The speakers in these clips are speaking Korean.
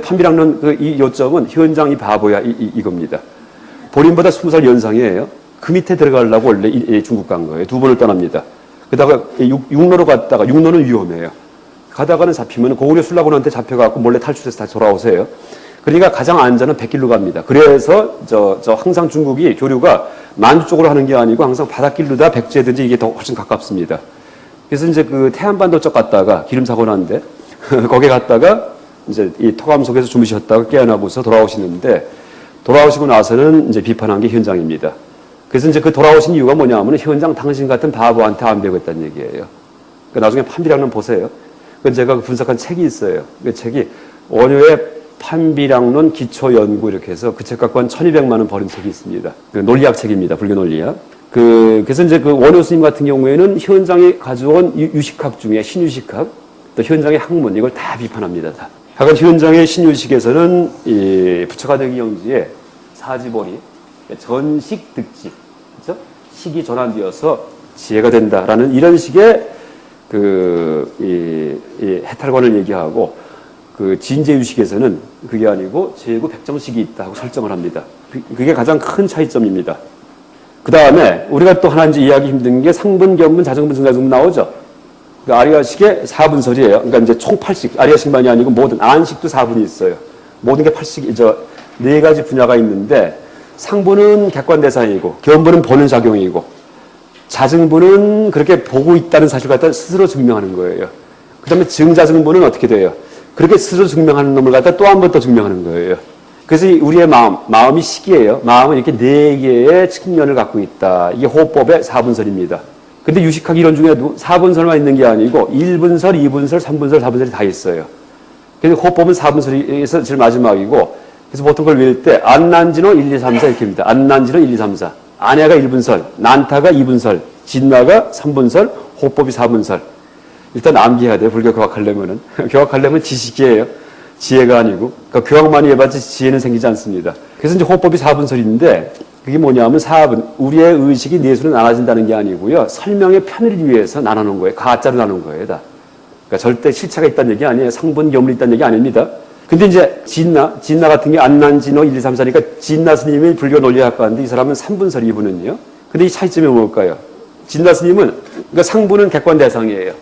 판비량론 이 요점은 현장 이 바보야 이겁니다. 본인보다 20살 연상이에요. 그 밑에 들어가려고 원래 중국 간 거예요. 2번을 떠납니다. 그러다가 육로로 갔다가 육로는 위험해요. 가다가는 잡히면 고구려 술라군한테 잡혀갖고 몰래 탈출해서 다시 돌아오세요. 그러니까 가장 안전은 백길로 갑니다. 그래서 항상 중국이 교류가 만주 쪽으로 하는 게 아니고 항상 바닷길로다 백제든지 이게 더 훨씬 가깝습니다. 그래서 이제 그 태안반도 쪽 갔다가 기름 사고 났는데 거기 갔다가 이제 이 토감 속에서 주무셨다가 깨어나고서 돌아오시는데 돌아오시고 나서는 이제 비판한 게 현장입니다. 그래서 이제 그 돌아오신 이유가 뭐냐면 현장 당신 같은 바보한테 안 배우겠다는 얘기예요. 그러니까 나중에 판비량론 보세요. 그 제가 분석한 책이 있어요. 그 책이 원효의 판비량론 기초연구 이렇게 해서 그 책 갖고 한 1200만 원 버린 책이 있습니다. 그 논리학 책입니다. 불교 논리학. 그래서 이제 그 원효 스님 같은 경우에는 현장에 가져온 유식학 중에 신유식학, 또 현장의 학문 이걸 다 비판합니다. 다. 하여간 현장의 신유식에서는 이 부처가대기 영지에 사지보리, 전식 득지, 그렇죠? 식이 전환되어서 지혜가 된다라는 이런 식의 이 해탈관을 얘기하고 그 진제유식에서는 그게 아니고 제구 백정식이 있다고 설정을 합니다. 그게 가장 큰 차이점입니다. 그 다음에 우리가 또 하나 이제 이해하기 힘든 게 상분, 견분, 자정분, 정자정분 나오죠. 그 아리아식의 4분설이에요. 그러니까 이제 총 8식, 아리아식만이 아니고 모든 안식도 4분이 있어요. 모든 게 8식, 4가지 분야가 있는데 상분은 객관대상이고 견분은 보는 작용이고 자증분은 그렇게 보고 있다는 사실을 갖다 스스로 증명하는 거예요. 그 다음에 증자증분은 어떻게 돼요? 그렇게 스스로 증명하는 놈을 갖다 또 한 번 더 증명하는 거예요. 그래서 우리의 마음이 식이에요. 마음은 이렇게 4개의 측면을 갖고 있다. 이게 호흡법의 4분설입니다. 근데 유식학 이론 중에도 4분설만 있는 게 아니고 1분설, 2분설, 3분설, 4분설이 다 있어요. 그래서 호흡법은 4분설에서 제일 마지막이고 그래서 보통 그걸 외울 때 안난진호 1, 2, 3, 4 이렇게 합니다. 안난진호 1, 2, 3, 4. 안야가 1분설, 난타가 2분설, 진나가 3분설, 호흡법이 4분설. 일단 암기해야 돼요. 불교 교학하려면은. 교학하려면 지식이에요. 지혜가 아니고. 그러니까 교학만이 해봤자 지혜는 생기지 않습니다. 그래서 이제 호흡법이 4분설인데 그게 뭐냐면 4분. 우리의 의식이 넷으로 나눠진다는 게 아니고요. 설명의 편의를 위해서 나눠놓은 거예요. 가짜로 나눈 거예요. 다. 그러니까 절대 실체가 있다는 얘기 아니에요. 상분, 견물이 있다는 얘기 아닙니다. 근데 이제 진나 같은 게 안난진호 1, 2, 3, 4니까 진나 스님이 불교 논리학과인데 이 사람은 3분설 이분은요. 근데 이 차이점이 뭘까요? 진나 스님은 그러니까 상분은 객관 대상이에요.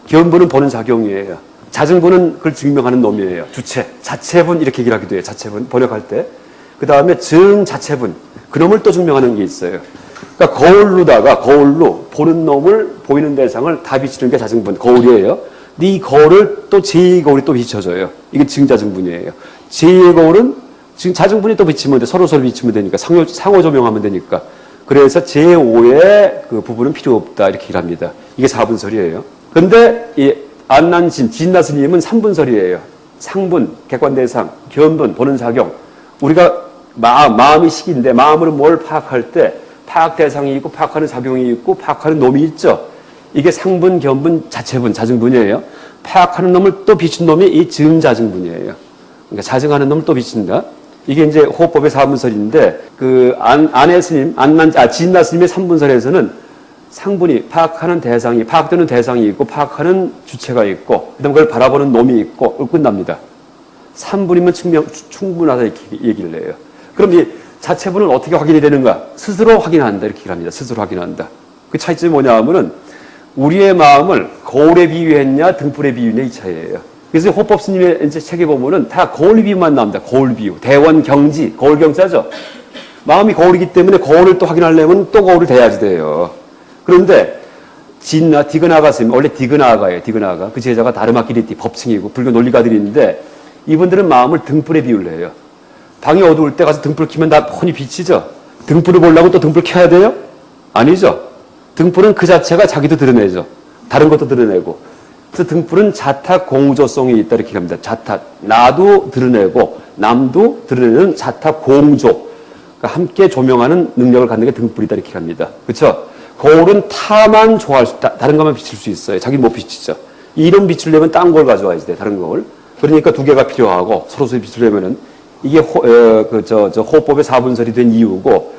견분은 보는 작용이에요. 자증분은 그걸 증명하는 놈이에요. 주체, 자체분 이렇게 얘기를 하기도 해요. 자체분 번역할 때. 그 다음에 증자체분 그놈을 또 증명하는 게 있어요. 그러니까 거울로 보는 놈을 보이는 대상을 다 비추는 게 자증분 거울이에요. 근데 이 거울을 또 제2의 거울이 또 비춰줘요. 이게 증자증분이에요. 제2의 거울은 지금 자증분이 또 비치면 돼. 서로 비치면 되니까 상호 조명하면 되니까. 그래서 제5의 그 부분은 필요 없다 이렇게 얘기를 합니다. 이게 4분설이에요. 근데 이 안난진, 진나 스님은 3분설이에요. 상분, 객관대상, 견분, 보는 작용. 우리가 마음이 식인데 마음으로 뭘 파악할 때 파악 대상이 있고 파악하는 작용이 있고 파악하는 놈이 있죠. 이게 상분, 견분, 자체분, 자증분이에요. 파악하는 놈을 또 비춘 놈이 이 증자증분이에요. 그러니까 자증하는 놈을 또 비춘다. 이게 이제 호흡법의 4분설인데 그 안의 스님, 진나 스님의 3분설에서는 상분이 파악하는 대상이, 파악되는 대상이 있고 파악하는 주체가 있고 그다음에 그걸 바라보는 놈이 있고 끝납니다. 3분이면 충분하다 이렇게 얘기를 해요. 그럼 이 자체분은 어떻게 확인이 되는가? 스스로 확인한다 이렇게 합니다. 스스로 확인한다. 그 차이점이 뭐냐 하면은 우리의 마음을 거울에 비유했냐 등불에 비유했냐 이 차이예요. 그래서 호법 스님의 이제 책에 보면은 다 거울 비유만 나옵니다. 거울 비유. 대원경지, 거울 경자죠. 마음이 거울이기 때문에 거울을 또 확인하려면 또 거울을 대야지 돼요. 그런데 디그나가 스님, 원래 디그나가예요. 디그나가. 그 제자가 다르마키리티 법칭이고 불교 논리가들인데 이분들은 마음을 등불에 비유를 해요. 방이 어두울 때 가서 등불 켜면 다 훤히 비치죠. 등불을 보려고 또 등불 켜야 돼요? 아니죠. 등불은 그 자체가 자기도 드러내죠. 다른 것도 드러내고. 그래서 등불은 자탁 공조성이 있다 이렇게 합니다. 자탁. 나도 드러내고 남도 드러내는 자탁 공조. 그러니까 함께 조명하는 능력을 갖는 게 등불이다 이렇게 합니다. 그렇죠? 거울은 타만 조화할 수 있다. 다른 것만 비칠 수 있어요. 자기는 못 비치죠. 이런 빛을 내면 딴 걸 가져와야지 돼. 다른 걸. 그러니까 두 개가 필요하고 서로서로 비추려면은 이게 호흡법의 4분설이 된 이유고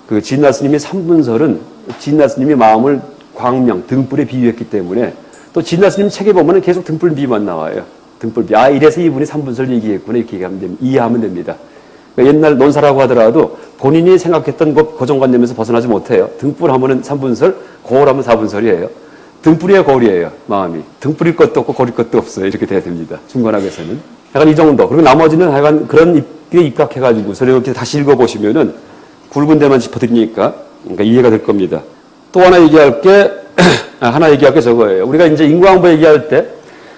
그 진나 스님의 3분설은 진나 스님이 마음을 광명, 등불에 비유했기 때문에 또 진나 스님 책에 보면은 계속 등불 비유만 나와요. 등불비. 아, 이래서 이분이 삼분설 얘기했구나. 이렇게 이해하면 됩니다. 그러니까 옛날 논사라고 하더라도 본인이 생각했던 고정관념에서 벗어나지 못해요. 등불 하면은 3분설, 거울 하면 4분설이에요. 등불이에요, 거울이에요, 마음이. 등불일 것도 없고 거울일 것도 없어요. 이렇게 돼야 됩니다. 중간학에서는. 약간 이 정도. 그리고 나머지는 약간 그런 입에 입각해가지고, 이렇게 다시 읽어보시면은 굵은 데만 짚어드리니까, 그러니까 이해가 될 겁니다. 또 하나 얘기할 게, 저거예요. 우리가 이제 인과응보 얘기할 때,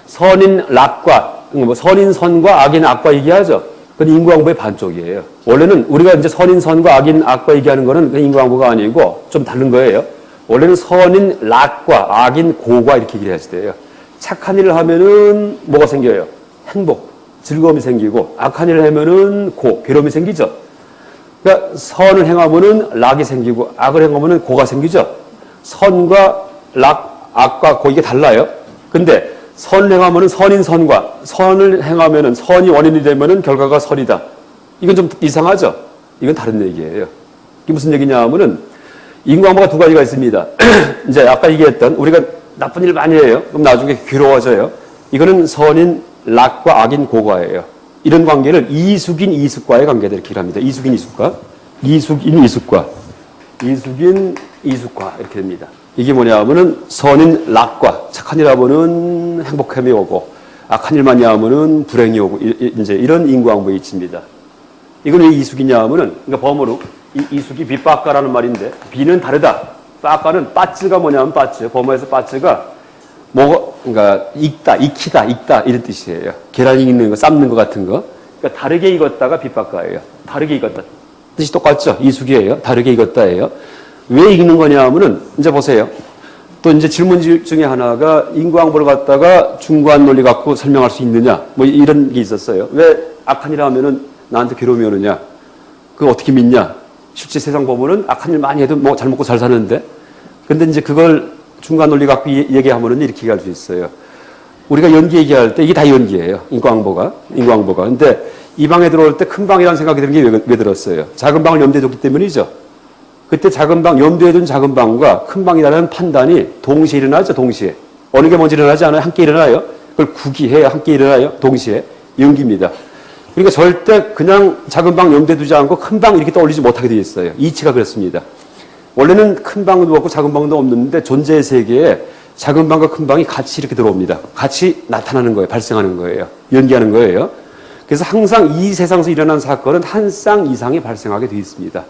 선인 락과, 선인 선과 악인 악과 얘기하죠. 그건 인과응보의 반쪽이에요. 원래는 우리가 이제 선인 선과 악인 악과 얘기하는 거는 인과응보가 아니고 좀 다른 거예요. 원래는 선인 락과 악인 고과 이렇게 얘기를 했을 때예요. 착한 일을 하면은 뭐가 생겨요? 행복, 즐거움이 생기고, 악한 일을 하면은 괴로움이 생기죠. 그러니까 선을 행하면은 락이 생기고, 악을 행하면은 고가 생기죠. 선과 락, 악과 고 이게 달라요. 근데 선을 행하면은 선인 선과, 선을 행하면은 선이 원인이 되면은 결과가 선이다. 이건 좀 이상하죠? 이건 다른 얘기예요. 이게 무슨 얘기냐 하면은 인과응보가 두 가지가 있습니다. 이제 아까 얘기했던 우리가 나쁜 일 많이 해요. 그럼 나중에 괴로워져요. 이거는 선인 락과 악인 고과예요. 이런 관계를 이숙인 이숙과의 관계다 이렇게 합니다. 이숙인 이숙과, 이숙인 이숙과, 이숙인 이숙과 이렇게 됩니다. 이게 뭐냐 하면은 선인 락과 착한 일 하면은 행복함이 오고 악한 일만 하면은 불행이 오고 이제 이런 인과응보의 이치입니다. 이건 왜 이숙이냐 하면은 그러니까 범어로 이숙이 빗바까라는 말인데 비는 다르다. 바까는 빠츠가 뭐냐면 빠츠 범어에서 빠츠가 그러니까 익다, 익히다, 익다 이런 뜻이에요. 계란 익는 거, 삶는 거 같은 거. 그러니까 다르게 익었다가 빗바까예요. 다르게 익었다. 뜻이 똑같죠? 이숙이에요. 다르게 익었다예요. 왜 익는 거냐 하면은 이제 보세요. 또 이제 질문 중에 하나가 인과응보를 갖다가 중간 논리 갖고 설명할 수 있느냐 뭐 이런 게 있었어요. 왜 악한 일 하면은 나한테 괴로움이 오느냐? 그거 어떻게 믿냐? 실제 세상 보면은 악한 일 많이 해도 뭐 잘 먹고 잘 사는데. 근데 이제 그걸 중간 논리 갖고 얘기하면은 이렇게 얘기할 수 있어요. 우리가 연기 얘기할 때 이게 다 연기예요. 인과응보가. 근데 이 방에 들어올 때 큰 방이라는 생각이 드는 게 왜 들었어요? 작은 방을 염두에 뒀기 때문이죠. 그때 작은 방, 염두에 둔 작은 방과 큰 방이라는 판단이 동시에 일어나죠, 동시에. 어느 게 먼저 일어나지 않아요? 함께 일어나요. 그걸 구기해야 함께 일어나요, 동시에. 연기입니다. 그러니까 절대 그냥 작은 방 염두에 두지 않고 큰 방 이렇게 떠올리지 못하게 되어 있어요. 이치가 그렇습니다. 원래는 큰 방도 없고 작은 방도 없는데 존재의 세계에 작은 방과 큰 방이 같이 이렇게 들어옵니다. 같이 나타나는 거예요. 발생하는 거예요. 연기하는 거예요. 그래서 항상 이 세상에서 일어난 사건은 한 쌍 이상이 발생하게 되어 있습니다.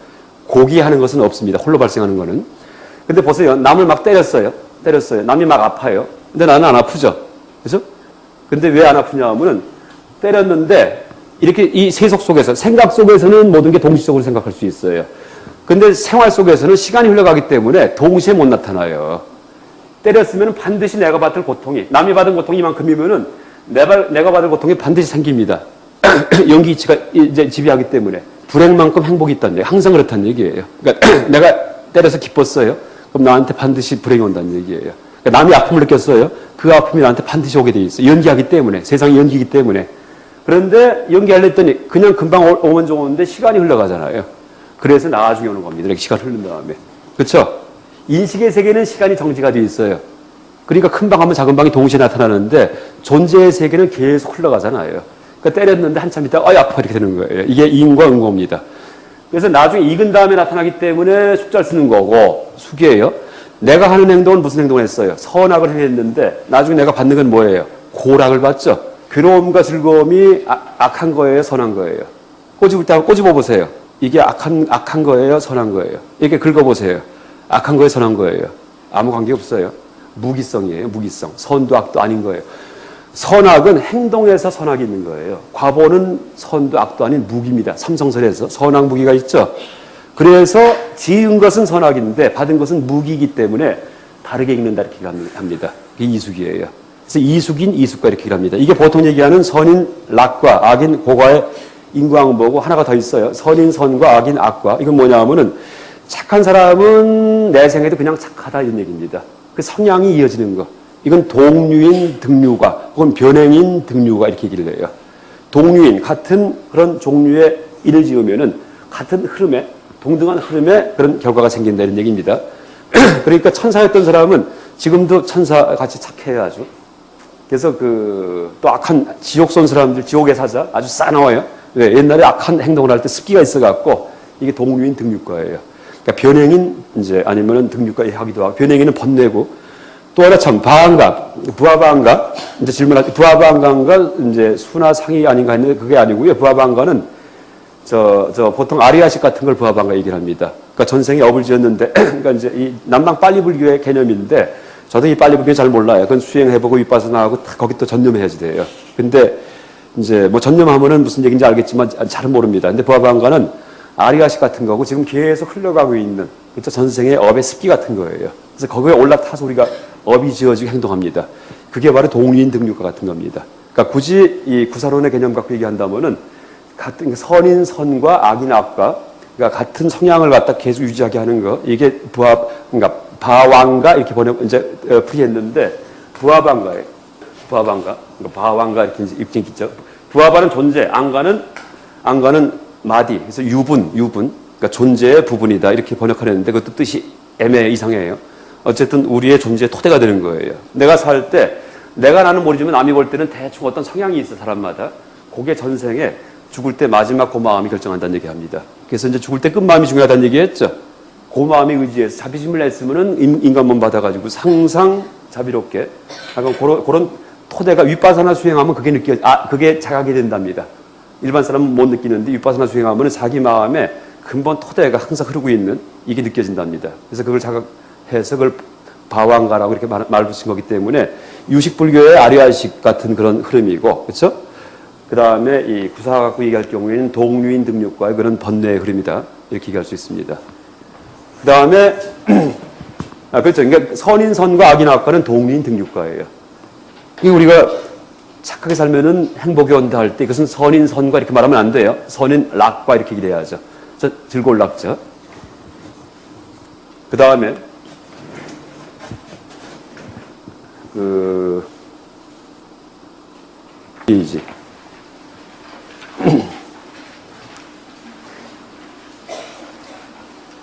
고기하는 것은 없습니다. 홀로 발생하는 거는. 근데 보세요. 남을 막 때렸어요. 남이 막 아파요. 근데 나는 안 아프죠. 그죠? 근데 왜 안 아프냐 하면은 때렸는데 이렇게 이 세속 속에서, 생각 속에서는 모든 게 동시적으로 생각할 수 있어요. 근데 생활 속에서는 시간이 흘러가기 때문에 동시에 못 나타나요. 때렸으면 반드시 내가 받을 고통이, 남이 받은 고통이 이만큼이면은 내가 받을 고통이 반드시 생깁니다. 연기 이치가 이제 지배하기 때문에. 불행만큼 행복이 있다는 얘기, 항상 그렇다는 얘기예요. 그러니까 내가 때려서 기뻤어요. 그럼 나한테 반드시 불행이 온다는 얘기예요. 그러니까 남이 아픔을 느꼈어요. 그 아픔이 나한테 반드시 오게 돼 있어요. 연기하기 때문에, 세상이 연기이기 때문에. 그런데 연기하려 했더니 그냥 금방 오면 좋은데 시간이 흘러가잖아요. 그래서 나중에 오는 겁니다. 이렇게 시간 흐른 다음에. 그렇죠? 인식의 세계는 시간이 정지가 되어 있어요. 그러니까 큰 방 하면 작은 방이 동시에 나타나는데 존재의 세계는 계속 흘러가잖아요. 그러니까 때렸는데 한참 있다가 아파 이렇게 되는 거예요. 이게 인과응보입니다. 그래서 나중에 익은 다음에 나타나기 때문에 숙자를 쓰는 거고 숙이에요. 내가 하는 행동은 무슨 행동을 했어요? 선악을 행했는데 나중에 내가 받는 건 뭐예요? 고락을 받죠. 괴로움과 즐거움이 악한 거예요? 선한 거예요? 꼬집을 때 꼬집어 보세요. 이게 악한 거예요? 선한 거예요? 이렇게 긁어보세요. 악한 거예요? 선한 거예요? 아무 관계 없어요. 무기성이에요. 무기성. 선도 악도 아닌 거예요. 선악은 행동에서 선악이 있는 거예요. 과보는 선도 악도 아닌 무기입니다. 삼성설에서 선악 무기가 있죠. 그래서 지은 것은 선악인데 받은 것은 무기이기 때문에 다르게 읽는다 이렇게 합니다. 그게 이숙이에요. 그래서 이숙인 이숙과 이렇게 합니다. 이게 보통 얘기하는 선인 락과 악인 고과의 인과응보고 하나가 더 있어요. 선인 선과 악인 악과. 이건 뭐냐 하면은 착한 사람은 내 생에도 그냥 착하다 이런 얘기입니다. 그 성향이 이어지는 거. 이건 동류인 등류가 혹은 변행인 등류가 이렇게 얘기를 해요. 동류인 같은 그런 종류의 일을 지으면은 같은 흐름에 동등한 흐름에 그런 결과가 생긴다 이런 얘기입니다. 그러니까 천사였던 사람은 지금도 천사같이 착해야 하죠. 그래서 또 악한 지옥 쏜 사람들, 지옥에 사자 아주 싸나워요. 네, 옛날에 악한 행동을 할 때 습기가 있어갖고 이게 동류인 등육과예요. 그러니까 변행인 이제 아니면은 등육과 하기도 하고 변행인은 번뇌고 또 하나 참 바한가, 부하바한가 이제 질문할 때 부하바한가가 이제 수나 상이 아닌가 했는데 그게 아니고요. 부하바한가는 보통 아리아식 같은 걸 부하바한가 얘기를 합니다. 그러니까 전생에 업을 지었는데 그러니까 이제 이 남방 빨리불교의 개념인데 저도 이 빨리불교 잘 몰라요. 그건 수행해보고 윗바사나하고 거기 또 전념해야지 돼요. 근데 이제 뭐 전념하면은 무슨 얘기인지 알겠지만 잘은 모릅니다. 근데 부하바한가는 아리아식 같은 거고 지금 계속 흘러가고 있는 그쵸 전생의 업의 습기 같은 거예요. 그래서 거기에 올라타서 우리가 업이 지어지고 행동합니다. 그게 바로 동류인 등육과 같은 겁니다. 그러니까 굳이 이 구사론의 개념 갖고 얘기한다면은 같은 선인 선과 악인 악과 그러니까 같은 성향을 갖다 계속 유지하게 하는 거 이게 그러니까 바왕가 이렇게 이제 풀이했는데 부하반가예요. 부하반가, 그러니까 바왕가 이렇게 입증했죠. 부하반은 존재, 안가는 마디, 그래서 유분, 그러니까 존재의 부분이다 이렇게 번역하는데 그것도 뜻이 이상해요. 어쨌든 우리의 존재의 토대가 되는 거예요. 내가 살 때 내가 나는 모르지만 남이 볼 때는 대충 어떤 성향이 있어 사람마다. 그게 전생에 죽을 때 마지막 그 마음이 결정한다는 얘기합니다. 그래서 이제 죽을 때 끝마음이 중요하다는 얘기했죠. 그 마음에 의지해서 자비심을 냈으면은 인간몸 받아가지고 항상 자비롭게 약간 그런 토대가 윗바사나 수행하면 그게 자각이 된답니다. 일반 사람은 못 느끼는데 윗바사나 수행하면 자기 마음에 근본 토대가 항상 흐르고 있는 이게 느껴진답니다. 그래서 그걸 자각해서 그걸 바왕가라고 이렇게 말 붙인 거기 때문에 유식불교의 아리아식 같은 그런 흐름이고, 그렇죠? 그 다음에 이 구사 갖고 얘기할 경우에는 동류인 등육과의 그런 번뇌의 흐름이다 이렇게 얘기할 수 있습니다. 그 다음에 그렇죠. 그러니까 선인 선과 악인 악과는 동류인 등육과예요. 이 우리가 착하게 살면은 행복이 온다 할 때 이것은 선인 선과 이렇게 말하면 안 돼요. 선인 락과 이렇게 얘기를 해야죠. 즐거울 락죠. 그 다음에 이지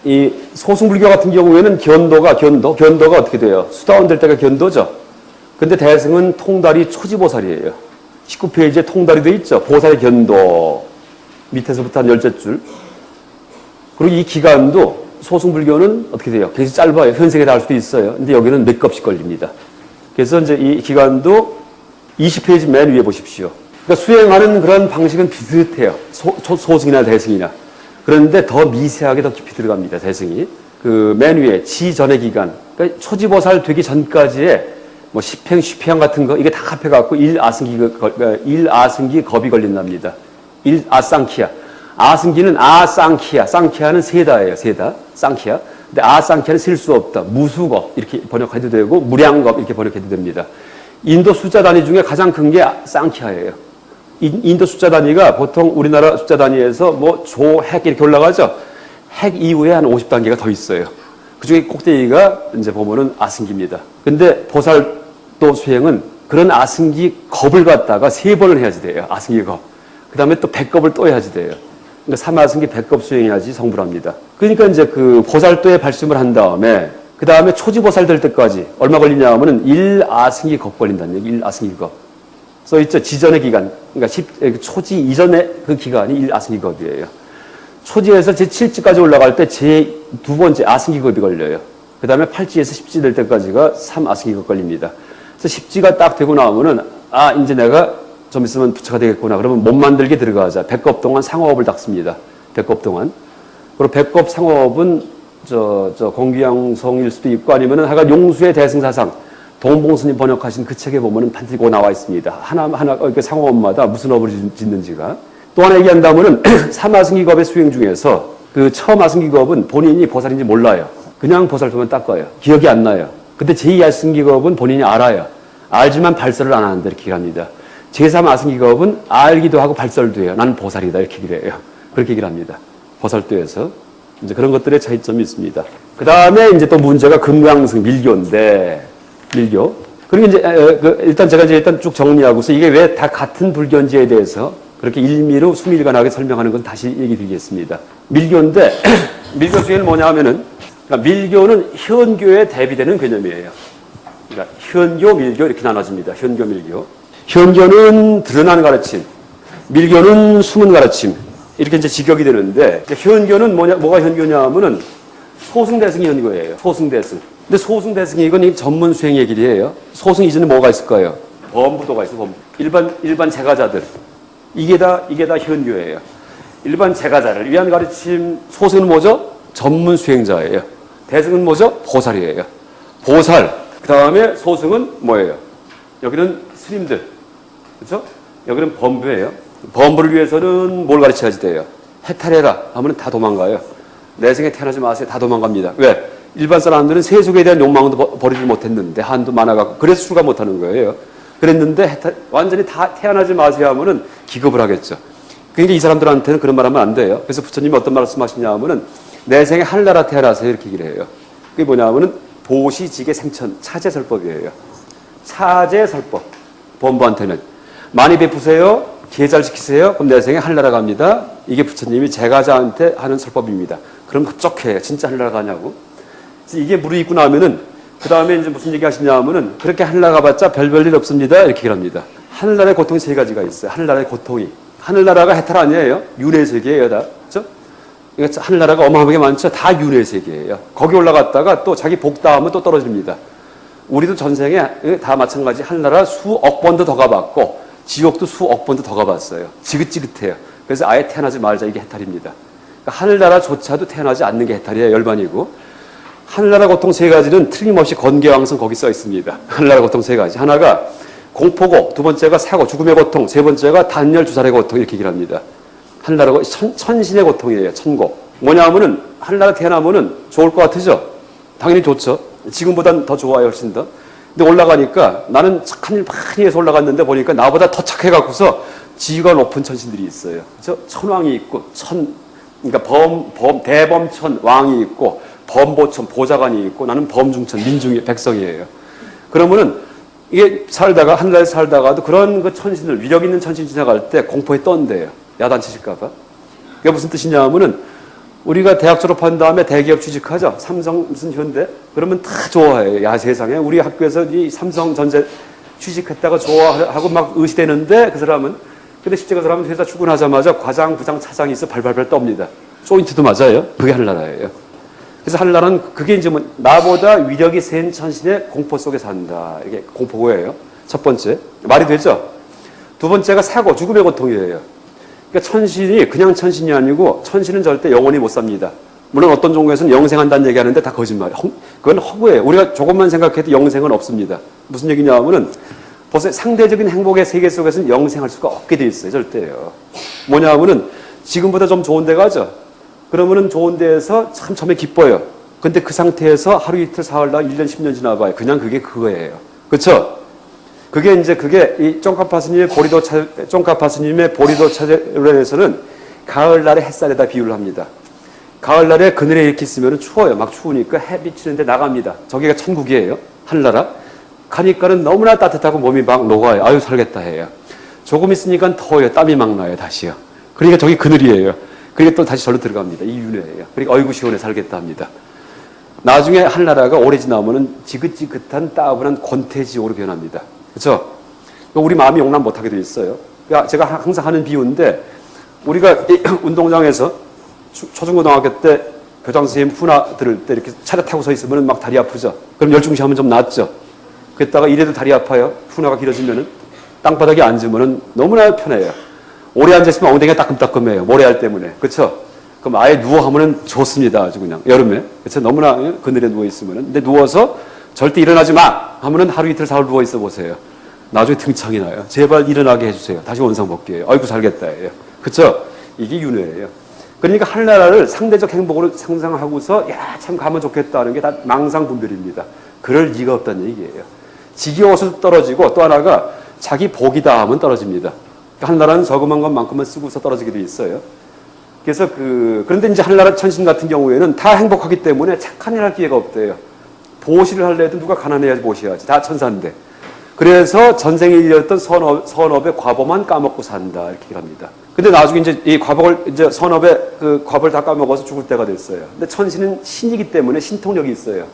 이 소승불교 같은 경우에는 견도가 어떻게 돼요? 수다원 될 때가 견도죠. 근데 대승은 통달이 초지보살이에요. 19페이지에 통달이 돼 있죠. 보살의 견도 밑에서부터 한 10줄. 그리고 이 기간도 소승불교는 어떻게 돼요? 굉장히 짧아요. 현생에 닿을 수도 있어요. 근데 여기는 몇 겁씩 걸립니다. 그래서 이제 이 기간도 20페이지 맨 위에 보십시오. 그러니까 수행하는 그런 방식은 비슷해요. 소승이나 대승이나. 그런데 더 미세하게 더 깊이 들어갑니다. 대승이. 맨 위에 지전의 기간. 그러니까 초지보살 되기 전까지의 뭐 10행, 10행 같은 거 이게 다 합해갖고 1아승기 겁이 걸린답니다. 1아쌍키야. 아승기는 아쌍키야. 쌍키야는 세다예요. 세다. 쌍키야. 근데 아쌍키야는 셀 수 없다. 무수겁 이렇게 번역해도 되고 무량겁 이렇게 번역해도 됩니다. 인도 숫자 단위 중에 가장 큰 게 쌍키야예요. 인도 숫자 단위가 보통 우리나라 숫자 단위에서 뭐 조, 핵 이렇게 올라가죠. 핵 이후에 한 50단계가 더 있어요. 그중에 꼭대기가 이제 보면은 아승기입니다. 근데 보살도 수행은 그런 아승기 겁을 갖다가 3번을 해야지 돼요. 아승기 겁. 그 다음에 또 100겁을 또 해야지 돼요. 그러니까 3아승기 100겁 수행해야지 성불합니다. 그러니까 이제 보살도에 발심을 한 다음에 그 다음에 초지보살 될 때까지 얼마 걸리냐 하면은 1아승기 겁 걸린다는 얘기. 1아승기 겁. 써 있죠. 지전의 기간. 그러니까 초지 이전의 그 기간이 1아승기 겁이에요. 초지에서 제7지까지 올라갈 때 두 번째 아승기 겁이 걸려요. 그 다음에 8지에서 10지 될 때까지가 3아승기 겁 걸립니다. 그래서 10지가 딱 되고 나오면은 이제 내가 좀 있으면 부처가 되겠구나. 그러면 몸 만들게 들어가자. 100겁 동안 상호업을 닦습니다. 100겁 동안. 그리고 100겁 상호업은 공기양성일 수도 있고 아니면은 하여간 용수의 대승사상. 동봉스님 번역하신 그 책에 보면은 반드시 그 나와 있습니다. 하나, 상호업마다 무슨 업을 짓는지가. 또 하나 얘기한다면은 3아승기겁의 수행 중에서 처음 아승기겁은 본인이 보살인지 몰라요. 그냥 보살도만 닦아요. 기억이 안 나요. 근데 제2아승기겁은 본인이 알아요. 알지만 발설을 안 하는데 이렇게 합니다. 제3아승기겁은 알기도 하고 발설도 해요. 나는 보살이다 이렇게 얘기를 해요. 그렇게 얘기를 합니다. 보살도에서. 이제 그런 것들의 차이점이 있습니다. 그 다음에 이제 또 문제가 금강승 밀교인데, 밀교. 그리고 이제, 일단 제가 일단 쭉 정리하고서 이게 왜 다 같은 불교인지에 대해서 그렇게 일미로 수밀관하게 설명하는 건 다시 얘기 드리겠습니다. 밀교인데, 밀교 수행은 뭐냐 하면은, 그러니까 밀교는 현교에 대비되는 개념이에요. 그러니까 현교, 밀교 이렇게 나눠집니다. 현교, 밀교. 현교는 드러난 가르침, 밀교는 숨은 가르침. 이렇게 이제 직역이 되는데, 현교는 뭐가 현교냐 하면은 소승대승이 현교예요. 소승대승. 근데 소승대승이 이건 전문 수행의 길이에요. 소승 이전에 뭐가 있을까요? 범부도가 있어, 범부. 일반 제가자들. 이게 다 현교예요. 일반 제가자를 위한 가르침, 소승은 뭐죠? 전문 수행자예요. 대승은 뭐죠? 보살이에요. 보살. 그 다음에 소승은 뭐예요? 여기는 스님들. 그렇죠? 여기는 범부예요. 범부를 위해서는 뭘 가르쳐야지 돼요? 해탈해라 하면 다 도망가요. 내 생에 태어나지 마세요. 다 도망갑니다. 왜? 일반 사람들은 세속에 대한 욕망도 버리지 못했는데 한도 많아갖고 그래서 출가 못하는 거예요. 그랬는데 완전히 다 태어나지 마세요 하면은 기겁을 하겠죠. 그러니까 이 사람들한테는 그런 말 하면 안 돼요. 그래서 부처님이 어떤 말씀하시냐 하면은 내 생에 하늘나라 태어나세요 이렇게 얘기를 해요. 그게 뭐냐 하면은 보시지계 생천 차제설법이에요. 차제설법. 범부한테는 많이 베푸세요. 계절시키세요. 그럼 내 생에 하늘나라 갑니다. 이게 부처님이 제가자한테 하는 설법입니다. 그럼 흡족해. 진짜 하늘나라 가냐고. 이게 무르익고 나면은 그 다음에 이제 무슨 얘기 하시냐 하면은 그렇게 하늘나라 가봤자 별일 없습니다. 이렇게 얘기합니다. 하늘나라의 고통이 세 가지가 있어요. 하늘나라의 고통이. 하늘나라가 해탈 아니에요. 윤회 세계예요, 다. 그렇죠? 그러니까 하늘나라가 어마어마하게 많죠. 다 윤회 세계예요. 거기 올라갔다가 또 자기 복 다하면 또 떨어집니다. 우리도 전생에 다 마찬가지 하늘나라 수억 번도 더 가봤고 지옥도 수억 번도 더 가봤어요. 지긋지긋해요. 그래서 아예 태어나지 말자. 이게 해탈입니다. 그러니까 하늘나라조차도 태어나지 않는 게 해탈이에요. 열반이고. 하늘나라 고통 세 가지는 틀림없이 건개왕성 거기 써 있습니다. 하늘나라 고통 세 가지. 하나가 공포고, 두 번째가 사고, 죽음의 고통, 세 번째가 단열 주살의 고통 이렇게 얘기를 합니다. 하늘나라가 천신의 고통이에요. 천고. 뭐냐 하면은 하늘나라 태어나면은 좋을 것 같으죠? 당연히 좋죠. 지금보단 더 좋아요. 훨씬 더. 근데 올라가니까 나는 착한 일 많이 해서 올라갔는데 보니까 나보다 더 착해갖고서 지위가 높은 천신들이 있어요. 그렇죠? 천왕이 있고 그러니까 대범천 왕이 있고 범보천 보좌관이 있고 나는 범중천 민중의 백성이에요. 그러면은 이게 살다가 하늘나라에 살다가도 그런 그 천신들 위력 있는 천신 지나갈 때 공포에 떤대요. 야단치실까봐. 그게 무슨 뜻이냐 하면은 우리가 대학 졸업한 다음에 대기업 취직하죠. 삼성 무슨 현대 그러면 다 좋아해요. 야 세상에 우리 학교에서 이 삼성전자 취직했다가 좋아하고 막 의시되는데 그 사람은 근데 실제 그 사람은 회사 출근하자마자 과장, 부장, 차장이 있어 발발발 떱니다. 조인트도 맞아요. 그게 하늘나라예요. 그래서 하늘나라는 그게 이제 뭐 나보다 위력이 센 천신의 공포 속에 산다. 이게 공포고예요. 첫 번째 말이 되죠. 두 번째가 사고, 죽음의 고통이에요. 그러니까 천신이 그냥 천신이 아니고 천신은 절대 영원히 못 삽니다. 물론 어떤 종교에서는 영생한다는 얘기하는데 다 거짓말이에요. 그건 허구예요. 우리가 조금만 생각해도 영생은 없습니다. 무슨 얘기냐 하면은 벌써 상대적인 행복의 세계 속에서는 영생할 수가 없게 돼 있어요. 절대요. 뭐냐 하면은 지금보다 좀 좋은 데 가죠. 그러면은 좋은 데에서 참 처음에 기뻐요. 근데 그 상태에서 하루 이틀 사흘날 1년 10년 지나봐요. 그냥 그게 그거예요. 그렇죠? 그게 이 쫑카파 스님의 보리도 차례에서는 가을날에 햇살에다 비유를 합니다. 가을날에 그늘에 이렇게 있으면 추워요. 막 추우니까 해 비치는데 나갑니다. 저기가 천국이에요. 하늘나라. 가니까는 너무나 따뜻하고 몸이 막 녹아요. 아유 살겠다 해요. 조금 있으니까 더워요. 땀이 막 나요. 다시요. 그러니까 저기 그늘이에요. 그러니까 또 다시 절로 들어갑니다. 이 윤회예요. 그러니까 어이구 시원해 살겠다 합니다. 나중에 하늘나라가 오래 지나면은 지긋지긋한 따분한 권태지옥으로 변합니다. 그렇죠? 우리 마음이 용납 못하게 돼 있어요. 그러니까 제가 항상 하는 비유인데 우리가 운동장에서 초중고등학교 때 교장 선생님 훈화 들을 때 이렇게 차례 타고 서 있으면 막 다리 아프죠? 그럼 열중시하면 좀 낫죠? 그랬다가 이래도 다리 아파요. 훈화가 길어지면은 땅바닥에 앉으면은 너무나 편해요. 오래 앉아있으면 엉덩이가 따끔따끔해요. 모래알 때문에. 그렇죠? 그럼 아예 누워 하면은 좋습니다. 아주 그냥. 여름에. 그렇죠? 너무나 그늘에 누워있으면은. 근데 누워서 절대 일어나지 마! 하면은 하루 이틀 사흘 누워있어 보세요. 나중에 등창이 나요. 제발 일어나게 해주세요. 다시 원상복귀해요. 아이고 살겠다. 예요. 그렇죠? 이게 윤회예요. 그러니까 하늘나라를 상대적 행복으로 상상하고서 야 참 가면 좋겠다는 게 다 망상분별입니다. 그럴 리가 없다는 얘기예요. 지겨워서 떨어지고 또 하나가 자기 복이다 하면 떨어집니다. 하늘나라는 저금한 것만큼은 쓰고서 떨어지게 돼 있어요. 그래서 그런데 이제 하늘나라 천신 같은 경우에는 다 행복하기 때문에 착한 일 할 기회가 없대요. 보시를 하려도 누가 가난해야지 보시야지. 다 천사인데. 그래서 전생에 일렸던 선업의 과보만 까먹고 산다. 이렇게 합니다. 근데 나중에 이제 이 선업의 그 과보를 다 까먹어서 죽을 때가 됐어요. 근데 천신은 신이기 때문에 신통력이 있어요.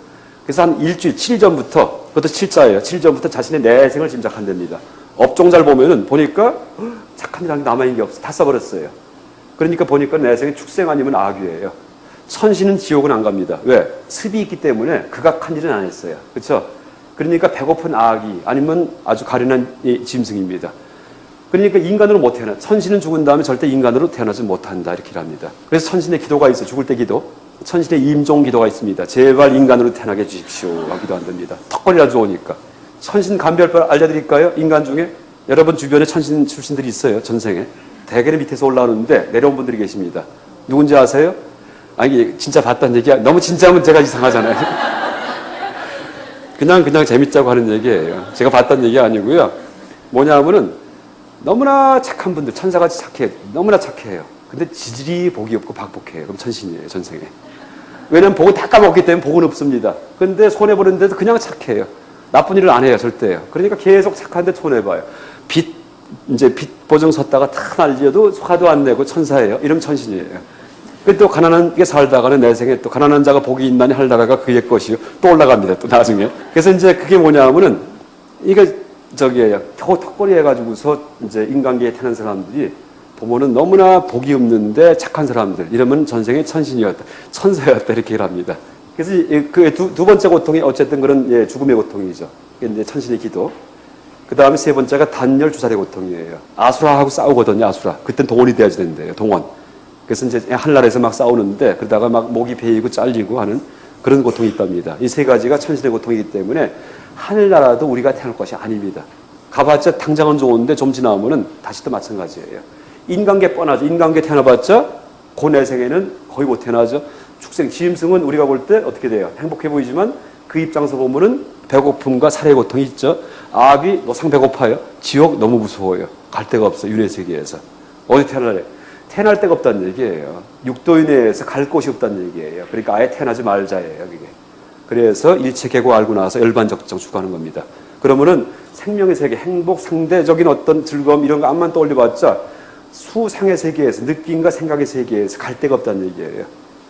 그래서 한 일주일, 7일 전부터, 그것도 7자예요. 7일 전부터 자신의 내생을 짐작한답니다. 업종잘 보면은 보니까 착한 일한 게 남아있는 게 없어. 다 써버렸어요. 그러니까 보니까 내생이 축생 아니면 악유예요. 천신은 지옥은 안 갑니다. 왜? 습이 있기 때문에 극악한 일은 안 했어요. 그렇죠? 그러니까 배고픈 아기 아니면 아주 가련한 짐승입니다. 그러니까 인간으로 못 태어나. 천신은 죽은 다음에 절대 인간으로 태어나지 못한다. 이렇게 합니다. 그래서 천신의 기도가 있어요. 죽을 때 기도. 천신의 임종 기도가 있습니다. 제발 인간으로 태어나게 해주십시오. 하기도 한답니다. 턱걸이라도 좋으니까. 천신 감별법 알려드릴까요? 인간 중에 여러분 주변에 천신 출신들이 있어요. 전생에. 대개는 밑에서 올라오는데 내려온 분들이 계십니다. 누군지 아세요? 아니 진짜 봤다는 얘기야. 너무 진짜하면 제가 이상하잖아요. 그냥 재밌자고 하는 얘기예요. 제가 봤다는 얘기 아니고요. 뭐냐면은 너무나 착한 분들, 천사같이 착해. 너무나 착해요. 근데 지질이 복이 없고 박복해요. 그럼 천신이에요, 전생에. 왜냐면 복은 다 까먹기 때문에 복은 없습니다. 근데 손해보는데도 그냥 착해요. 나쁜 일을 안 해요, 절대요. 그러니까 계속 착한데 손해봐요. 빚 보증 섰다가 다 날려도 화도 안 내고 천사예요. 이러면 천신이에요. 또 가난하게 살다가는 내생에 또 가난한 자가 복이 있나니 하려다가 그의 것이요. 또 올라갑니다, 또 나중에. 그래서 이제 그게 뭐냐면은, 이게 저기에요. 턱걸이 해가지고서 이제 인간계에 태어난 사람들이 보면은 너무나 복이 없는데 착한 사람들. 이러면 전생에 천신이었다. 천사였다. 이렇게 합니다. 그래서 그 두 번째 고통이 어쨌든 그런 죽음의 고통이죠. 이제 천신의 기도. 그 다음에 세 번째가 단열 주살의 고통이에요. 아수라하고 싸우거든요, 아수라. 그땐 동원이 돼야지 된대요, 동원. 그래서 이제 한나라에서 막 싸우는데 그러다가 막 목이 베이고 잘리고 하는 그런 고통이 있답니다. 이 세 가지가 천신의 고통이기 때문에 하늘나라도 우리가 태어날 것이 아닙니다. 가봤자 당장은 좋은데 좀 지나면은 다시 또 마찬가지예요. 인간계 뻔하죠. 인간계 태어나봤자 그 내생에는 거의 못 태어나죠. 축생, 지임승은 우리가 볼 때 어떻게 돼요? 행복해 보이지만 그 입장에서 보면은 배고픔과 살해의 고통이 있죠. 악이 노상 배고파요. 지옥 너무 무서워요. 갈 데가 없어요. 윤회 세계에서. 어디 태어날래? 태어날 데가 없다는 얘기예요. 육도인에서 갈 곳이 없다는 얘기예요. 그러니까 아예 태어나지 말자예요. 그게. 그래서 일체 계고 알고 나서 열반적정 추구하는 겁니다. 그러면은 생명의 세계, 행복, 상대적인 어떤 즐거움 이런 거 암만 떠올려봤자 수상의 세계에서 느낌과 생각의 세계에서 갈 데가 없다는 얘기예요.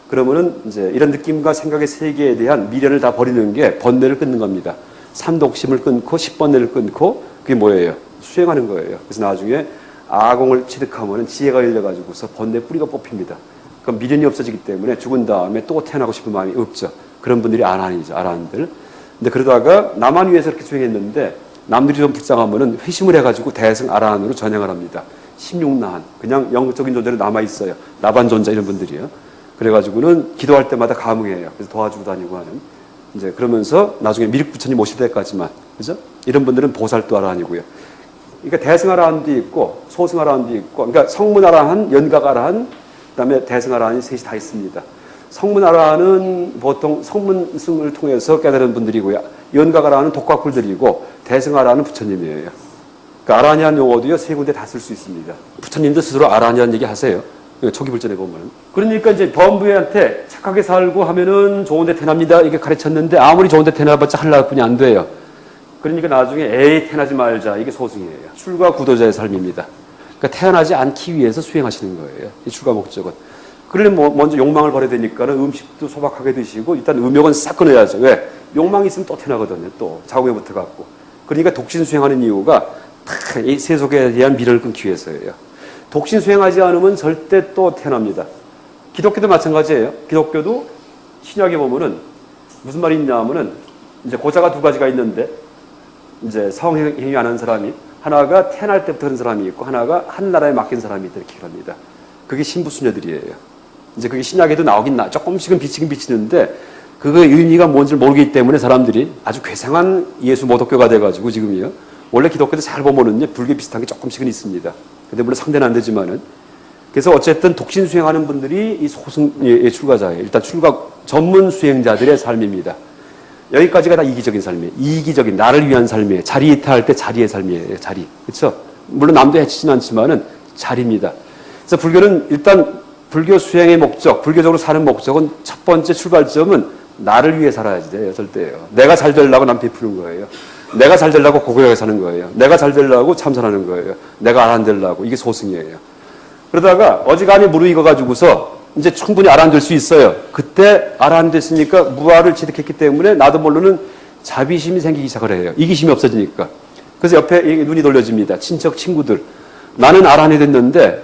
그러면은 이제 이런 느낌과 생각의 세계에 대한 미련을 다 버리는 게 번뇌를 끊는 겁니다. 삼독심을 끊고 10번뇌를 끊고 그게 뭐예요? 수행하는 거예요. 그래서 나중에 아공을 취득하면 지혜가 열려가지고서 번뇌 뿌리가 뽑힙니다. 그럼 미련이 없어지기 때문에 죽은 다음에 또 태어나고 싶은 마음이 없죠. 그런 분들이 아란이죠, 아란들. 근데 그러다가 나만 위해서 이렇게 수행했는데 남들이 좀 불쌍하면은 회심을 해가지고 대승 아란으로 전향을 합니다. 16나한. 그냥 영적인 존재로 남아있어요. 나반 존재 이런 분들이요. 그래가지고는 기도할 때마다 감흥해요. 그래서 도와주고 다니고 하는. 이제 그러면서 나중에 미륵부처님 오실 때까지만. 그죠? 이런 분들은 보살도 아란이고요. 그러니까 대승아라한도 있고 소승아라한도 있고, 그러니까 성문아라한, 연각아라한, 그다음에 대승아라한이 셋이 다 있습니다. 성문아라한은 보통 성문승을 통해서 깨달은 분들이고요. 연각아라한은 독각불들이고 대승아라한은 부처님이에요. 그러니까 아라니한 용어도요 세 군데 다 쓸 수 있습니다. 부처님도 스스로 아라니한 얘기 하세요. 초기 불전에 보면. 그러니까 이제 범부한테 착하게 살고 하면은 좋은데 태어납니다. 이게 가르쳤는데 아무리 좋은데 태어나봤자 하늘날 뿐이 안 돼요. 그러니까 나중에 에이 태어나지 말자. 이게 소승이에요. 출가 구도자의 삶입니다. 그러니까 태어나지 않기 위해서 수행하시는 거예요. 이 출가 목적은. 그러려면 먼저 욕망을 버려야 되니까는 음식도 소박하게 드시고 일단 음욕은 싹 끊어야죠. 왜? 욕망이 있으면 또 태어나거든요. 또 자궁에 붙어갖고. 그러니까 독신 수행하는 이유가 다 이 세속에 대한 미련을 끊기 위해서예요. 독신 수행하지 않으면 절대 또 태어납니다. 기독교도 마찬가지예요. 기독교도 신약에 보면은 무슨 말이 있냐면은 이제 고자가 두 가지가 있는데 이제 성행위 안 하는 사람이 하나가 태어날 때부터 그런 사람이 있고 하나가 한 나라에 맡긴 사람이 있다 이렇게 합니다. 그게 신부수녀들이에요. 이제 그게 신약에도 나오긴 조금씩은 비치긴 비치는데 그거의 의미가 뭔지 모르기 때문에 사람들이 아주 괴상한 예수 모독교가 돼가지고 지금이요. 원래 기독교도 잘 보면은요 불교 비슷한 게 조금씩은 있습니다. 근데 물론 상대는 안 되지만은. 그래서 어쨌든 독신 수행하는 분들이 이 소승의 출가자예요. 일단 출가 전문 수행자들의 삶입니다. 여기까지가 다 이기적인 삶이에요. 이기적인 나를 위한 삶이에요. 자리 이탈할 때 자리의 삶이에요. 자리. 그렇죠? 물론 남도 해치지는 않지만은 자리입니다. 그래서 불교는 일단 불교 수행의 목적, 불교적으로 사는 목적은 첫 번째 출발점은 나를 위해 살아야지 돼요. 절대예요. 내가 잘 되려고 남 베푸는 거예요. 내가 잘 되려고 고교에 사는 거예요. 내가 잘 되려고 참선하는 거예요. 내가 안 되려고. 이게 소승이에요. 그러다가 어지간히 무르익어가지고서 이제 충분히 아라한 될 수 있어요. 그때 아라한 됐으니까 무아를 취득했기 때문에 나도 모르는 자비심이 생기기 시작을 해요. 이기심이 없어지니까. 그래서 옆에 눈이 돌려집니다. 친척, 친구들. 나는 아라한이 됐는데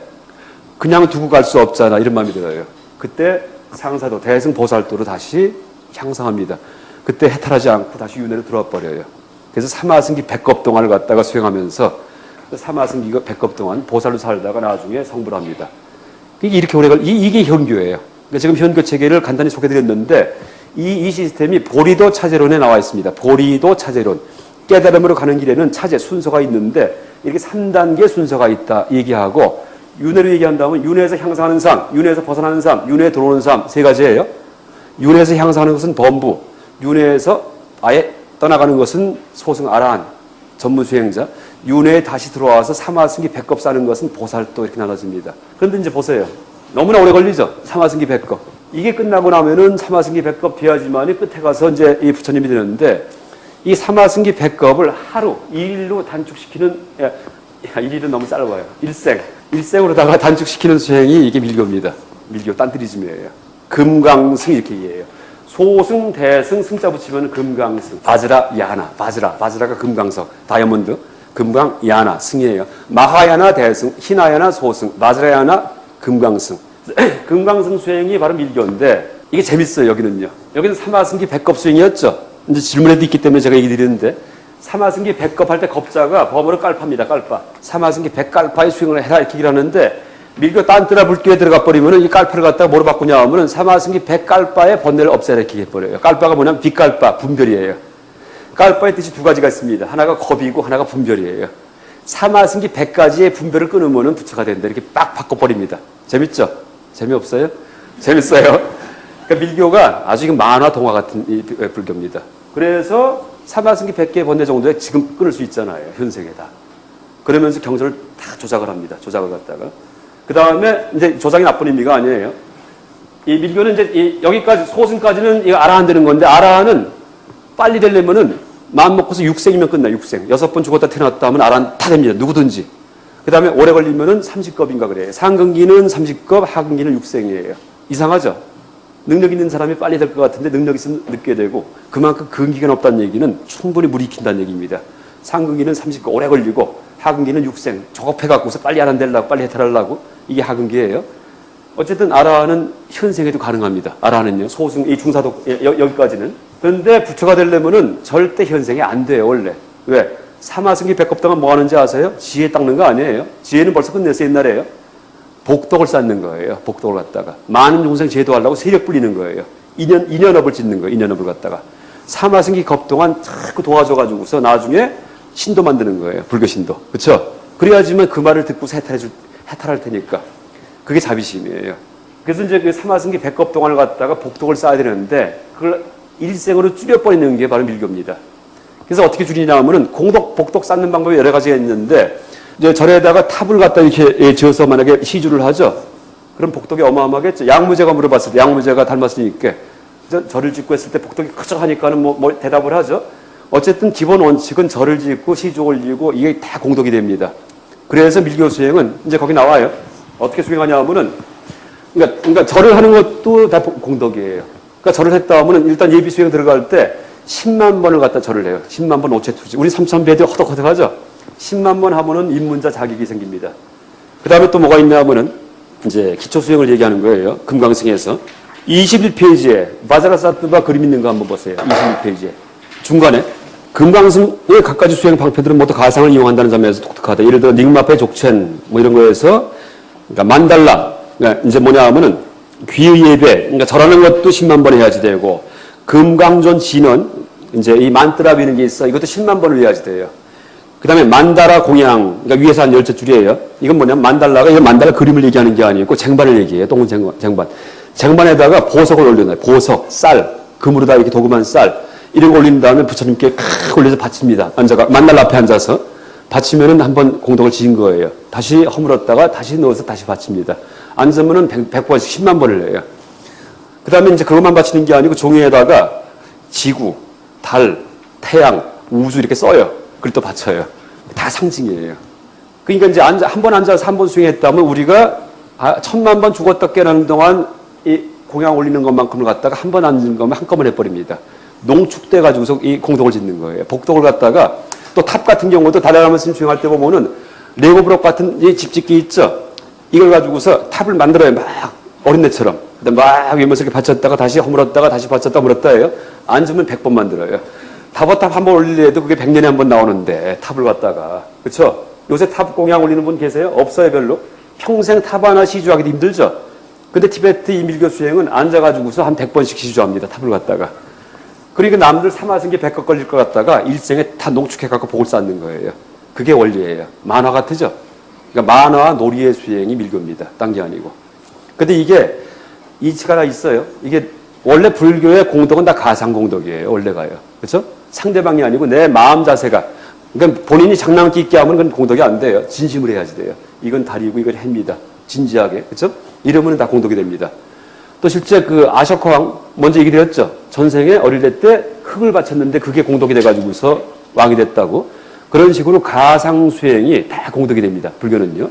그냥 두고 갈 수 없잖아. 이런 마음이 들어요. 그때 상사도 대승보살도로 다시 향상합니다. 그때 해탈하지 않고 다시 윤회로 들어와 버려요. 그래서 사마승기 100겁 동안을 갖다가 수행하면서 사마승기가 100겁 동안 보살로 살다가 나중에 성불 합니다. 이렇게 오래 이게 현교예요. 그러니까 지금 현교 체계를 간단히 소개드렸는데 이 시스템이 보리도 차제론에 나와 있습니다. 보리도 차제론. 깨달음으로 가는 길에는 차제 순서가 있는데 이렇게 3단계 순서가 있다 얘기하고 윤회로 얘기한다면 윤회에서 향상하는 삶, 윤회에서 벗어나는 삶, 윤회에 들어오는 삶 세 가지예요. 윤회에서 향상하는 것은 범부, 윤회에서 아예 떠나가는 것은 소승 아라한, 전문 수행자, 윤회에 다시 들어와서 사마승기 100겁 사는 것은 보살도 이렇게 나눠집니다. 그런데 이제 보세요. 너무나 오래 걸리죠. 사마승기 100겁. 이게 끝나고 나면은 사마승기 100겁 돼야지만이 끝에 가서 이제 이 부처님이 되는데 이 사마승기 100겁을 하루, 2일로 단축시키는, 1일은 너무 짧아요. 일생으로다가 단축시키는 수행이 이게 밀교입니다. 밀교, 딴트리즘이에요. 금강승 이렇게 이해해요. 소승, 대승, 승자 붙이면 금강승. 바즈라, 야나, 바즈라가 금강석, 다이아몬드, 금강, 야나, 승이에요. 마하야나, 대승, 히나야나, 소승, 바즈라야나, 금강승. 금강승 수행이 바로 밀교인데 이게 재밌어요, 여기는요. 여기는 사마승기 100겁 수행이었죠. 이제 질문에도 있기 때문에 제가 얘기 드리는데 사마승기 100겁 할 때 겁자가 범어로 깔파입니다. 깔파. 사마승기 100깔파의 수행을 해라 이렇게 얘기를 하는데 밀교 딴뜨라 불교에 들어가 버리면은 이 깔파를 갖다가 뭐로 바꾸냐 하면은 사마승기 100깔파의 번뇌를 없애라 이렇게 해버려요. 깔파가 뭐냐면 빛깔파, 분별이에요. 깔파의 뜻이 두 가지가 있습니다. 하나가 겁이고 하나가 분별이에요. 사마승기 100가지의 분별을 끊으면은 부처가 된다. 이렇게 빡 바꿔버립니다. 재밌죠? 재미없어요? 재밌어요. 그러니까 밀교가 아주 만화 동화 같은 이 불교입니다. 그래서 사마승기 100개의 번뇌 정도에 지금 끊을 수 있잖아요. 현생에다. 그러면서 경전을 다 조작을 합니다. 조작을 갖다가. 그 다음에 이제 조작이 나쁜 의미가 아니에요. 이 밀교는 이제 여기까지, 소승까지는 이거 아라한 되는 건데, 아라한은 빨리 되려면은 마음 먹고서 6생이면 끝나, 6생. 6번 죽었다 태어났다 하면 아라한 다 됩니다. 누구든지. 그 다음에 오래 걸리면은 30겁인가 그래요. 상근기는 30겁, 하근기는 6생이에요. 이상하죠? 능력 있는 사람이 빨리 될 것 같은데 능력 있으면 늦게 되고 그만큼 근기가 없다는 얘기는 충분히 물이 익힌다는 얘기입니다. 상근기는 30겁 오래 걸리고 하근기는 6생 조급해갖고서 빨리 안 되려고 빨리 해탈하려고 이게 하근기예요. 어쨌든 아라한은 현생에도 가능합니다. 아라한은요. 소승, 이 중사도 여기까지는. 그런데 부처가 되려면은 절대 현생이 안 돼요. 원래. 왜? 사마승기 100겁 동안 뭐 하는지 아세요? 지혜 닦는 거 아니에요. 지혜는 벌써 끝냈어요. 옛날에요. 복덕을 쌓는 거예요. 복덕을 갖다가. 많은众生 제도하려고 세력 불리는 거예요. 인연업을 짓는 거예요. 인연업을 갖다가. 사마승기 겁 동안 자꾸 도와줘가지고서 나중에 신도 만드는 거예요. 불교신도. 그렇죠? 그래야지만 그 말을 듣고 해탈할 테니까. 그게 자비심이에요. 그래서 이제 그 사마승기 100겁 동안을 갖다가 복덕을 쌓아야 되는데 그걸 일생으로 줄여버리는 게 바로 밀교입니다. 그래서 어떻게 줄이냐 하면은 복덕 쌓는 방법이 여러 가지가 있는데 이제 절에다가 탑을 갖다 이렇게 지어서 만약에 시주를 하죠. 그럼 복덕이 어마어마하겠죠. 양무제가 물어봤을 때, 양무제가 닮았으니까 절을 짓고 했을 때 복덕이 크죠 하니까는 뭐 대답을 하죠. 어쨌든 기본 원칙은 절을 짓고 시주 올리고 이게 다 공덕이 됩니다. 그래서 밀교 수행은 이제 거기 나와요. 어떻게 수행하냐 하면은 그러니까 절을 하는 것도 다 공덕이에요. 그러니까 절을 했다 하면은 일단 예비 수행 들어갈 때 10만 번을 갖다 절을 해요. 10만 번 오체투지. 우리 삼천배도 허덕허덕하죠. 10만 번 하면은 입문자 자격이 생깁니다. 그 다음에 또 뭐가 있냐 하면은 이제 기초 수행을 얘기하는 거예요. 금강승에서 21페이지에 바자라사트바 그림 있는 거 한번 보세요. 21페이지에 중간에 금강승의 각가지 수행 방패들은 모두 가상을 이용한다는 점에서 독특하다. 예를 들어 닉마페 족첸 뭐 이런 거에서 그러니까 만달라 그러니까 이제 뭐냐 하면은 귀의 예배 그러니까 절하는 것도 10만 번 해야지 되고 금강존 진원 이제 이 만트라 비는 게 있어. 이것도 10만 번을 해야지 돼요. 그 다음에 만달라 공양, 그러니까 위에서 한 10줄이에요. 이건 뭐냐면 만달라가 이건 만달라 그림을 얘기하는 게 아니고 쟁반을 얘기해요. 동은 쟁반. 쟁반에다가 보석을 올려놔요. 보석, 쌀, 금으로다 이렇게 도금한 쌀 이런 거 올린 다음에 부처님께 칵 올려서 바칩니다. 만달라 앞에 앉아서 바치면은 한번 공덕을 지은 거예요. 다시 허물었다가 다시 넣어서 다시 바칩니다. 앉으면은 100번씩 10만 번을 해요. 그 다음에 이제 그것만 바치는 게 아니고 종이에다가 지구, 달, 태양, 우주 이렇게 써요. 그걸 또 바쳐요. 다 상징이에요. 그러니까 이제 한 번 앉아서 한 번 수행했다면 우리가 천만 번 죽었다 깨어나는 동안 이 공양 올리는 것만큼을 갖다가 한 번 앉는 거면 한꺼번에 해버립니다. 농축돼 가지고서 이 공덕을 짓는 거예요. 복덕을 갖다가 또 탑 같은 경우도 달아나면 스님 주행할 때 보면은 레고 브록 같은 이 집짓기 있죠. 이걸 가지고서 탑을 만들어요. 막 어린애처럼. 그다음 막 위면서 이렇게 받쳤다가 다시 허물었다가 다시 받쳤다 허물었다 해요. 앉으면 100번 만들어요. 다버탑 한 번 올리려도 그게 100년에 한 번 나오는데 탑을 갖다가. 그렇죠? 요새 탑 공양 올리는 분 계세요? 없어요, 별로. 평생 탑 하나 시주하기도 힘들죠. 근데 티베트 이밀교 수행은 앉아가지고서 한 100번씩 시주합니다. 탑을 갖다가. 그리고 남들 사마승기 100것 걸릴 것 같다가 일생에 다 농축해갖고 복을 쌓는 거예요. 그게 원리예요. 만화 같으죠? 그러니까 만화와 놀이의 수행이 밀교입니다. 딴 게 아니고. 근데 이게 이치가 하나 있어요. 이게 원래 불교의 공덕은 다 가상공덕이에요. 원래가요. 그렇죠? 상대방이 아니고 내 마음 자세가. 그러니까 본인이 장난기 있게 하면 그건 공덕이 안 돼요. 진심을 해야지 돼요. 이건 달이고 이건 해입니다. 진지하게. 그렇죠? 이러면 다 공덕이 됩니다. 또 실제 그 아셔커 왕 먼저 얘기 드렸죠. 전생에 어릴 때 흙을 바쳤는데 그게 공덕이 돼가지고서 왕이 됐다고. 그런 식으로 가상 수행이 다 공덕이 됩니다. 불교는요.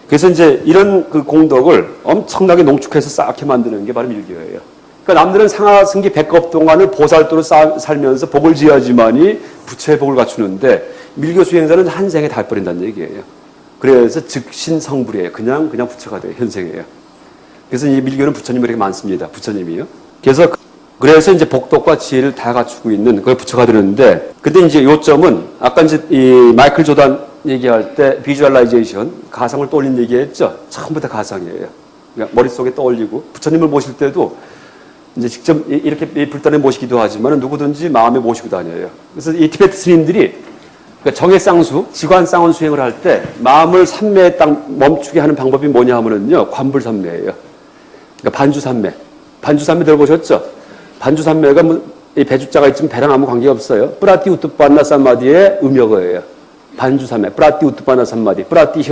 그래서 이제 이런 그 공덕을 엄청나게 농축해서 쌓게 만드는 게 바로 밀교예요. 그러니까 남들은 상하승기 100급 동안을 보살도로 살면서 복을 지어야지만이 부처의 복을 갖추는데 밀교 수행자는 한 생에 다 해버린다는 얘기예요. 그래서 즉신성불이에요. 그냥 부처가 돼요. 현생이에요. 그래서 이 밀교는 부처님이 많습니다. 부처님이요. 그래서 이제 복덕과 지혜를 다 갖추고 있는 그걸 부처가 되는데, 근데 이제 요점은 아까 이제 이 마이클 조단 얘기할 때 비주얼라이제이션, 가상을 떠올린 얘기했죠. 처음부터 가상이에요. 그러니까 머릿속에 떠올리고 부처님을 모실 때도 이제 직접 이렇게 불단에 모시기도 하지만 누구든지 마음에 모시고 다녀요. 그래서 이 티베트 스님들이 그러니까 정해쌍수, 지관쌍원 수행을 할 때 마음을 삼매에 딱 멈추게 하는 방법이 뭐냐 하면은요, 관불삼매예요. 그러니까 반주삼매. 반주삼매 들어보셨죠? 반주삼매가 뭐, 이 배주자가 있지만 배랑 아무 관계 없어요. 뿌라티 우뚜빠나 삼마디의 음역어예요. 반주삼매. 뿌라티 우뚜빠나 삼마디. 뿌라티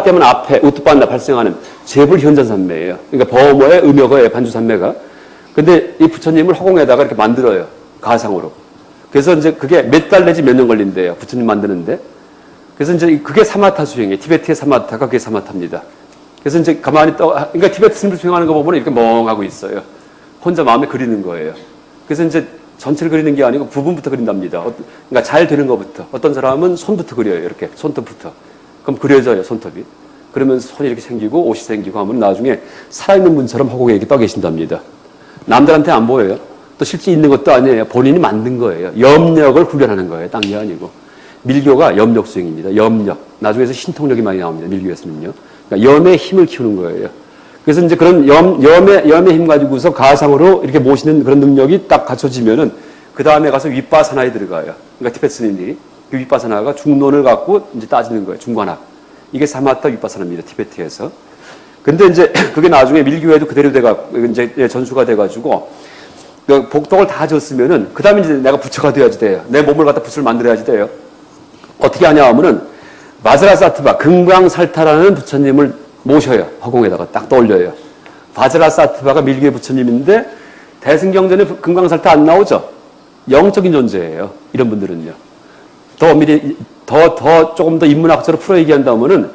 하면 앞에 우뚜빠나 발생하는 재불 현전삼매예요. 그러니까 범어의 음역어예요. 반주삼매가. 근데 이 부처님을 허공에다가 이렇게 만들어요. 가상으로. 그래서 이제 그게 몇 달 내지 몇 년 걸린대요. 부처님 만드는데. 그래서 이제 그게 사마타 수행이에요. 티베트의 사마타가 그게 사마타입니다. 그래서 이제 가만히 그러니까 티베트 스님들 수행하는 거 보면 이렇게 멍하고 있어요. 혼자 마음에 그리는 거예요. 그래서 이제 전체를 그리는 게 아니고 부분부터 그린답니다. 그러니까 잘 되는 것부터. 어떤 사람은 손부터 그려요. 이렇게 손톱부터. 그럼 그려져요. 손톱이. 그러면 손이 이렇게 생기고 옷이 생기고 하면 나중에 살아있는 분처럼 허공에 이렇게 떠 계신답니다. 남들한테 안 보여요. 또 실제 있는 것도 아니에요. 본인이 만든 거예요. 염력을 훈련하는 거예요. 딴 게 아니고. 밀교가 염력 수행입니다. 염력. 나중에서 신통력이 많이 나옵니다. 밀교에서는요. 그러니까 염의 힘을 키우는 거예요. 그래서 이제 그런 염의 힘 가지고서 가상으로 이렇게 모시는 그런 능력이 딱 갖춰지면은 그 다음에 가서 윗바사나에 들어가요. 그러니까 티베트 스님들이 그 윗바사나가 중론을 갖고 이제 따지는 거예요. 중관학. 이게 사마타 윗바사나입니다. 티베트에서. 근데 이제 그게 나중에 밀교에도 그대로 이제 전수가 돼가지고 그 복덕을 다 줬으면은 그 다음에 이제 내가 부처가 돼야지 돼요. 내 몸을 갖다 부처를 만들어야지 돼요. 어떻게 하냐 하면은 바즈라사트바 금강살타라는 부처님을 모셔요. 허공에다가 딱 떠올려요. 바즈라사트바가 밀교의 부처님인데 대승경전에 금강살타 안 나오죠. 영적인 존재예요. 이런 분들은요. 더 조금 더 인문학적으로 풀어 얘기한다면은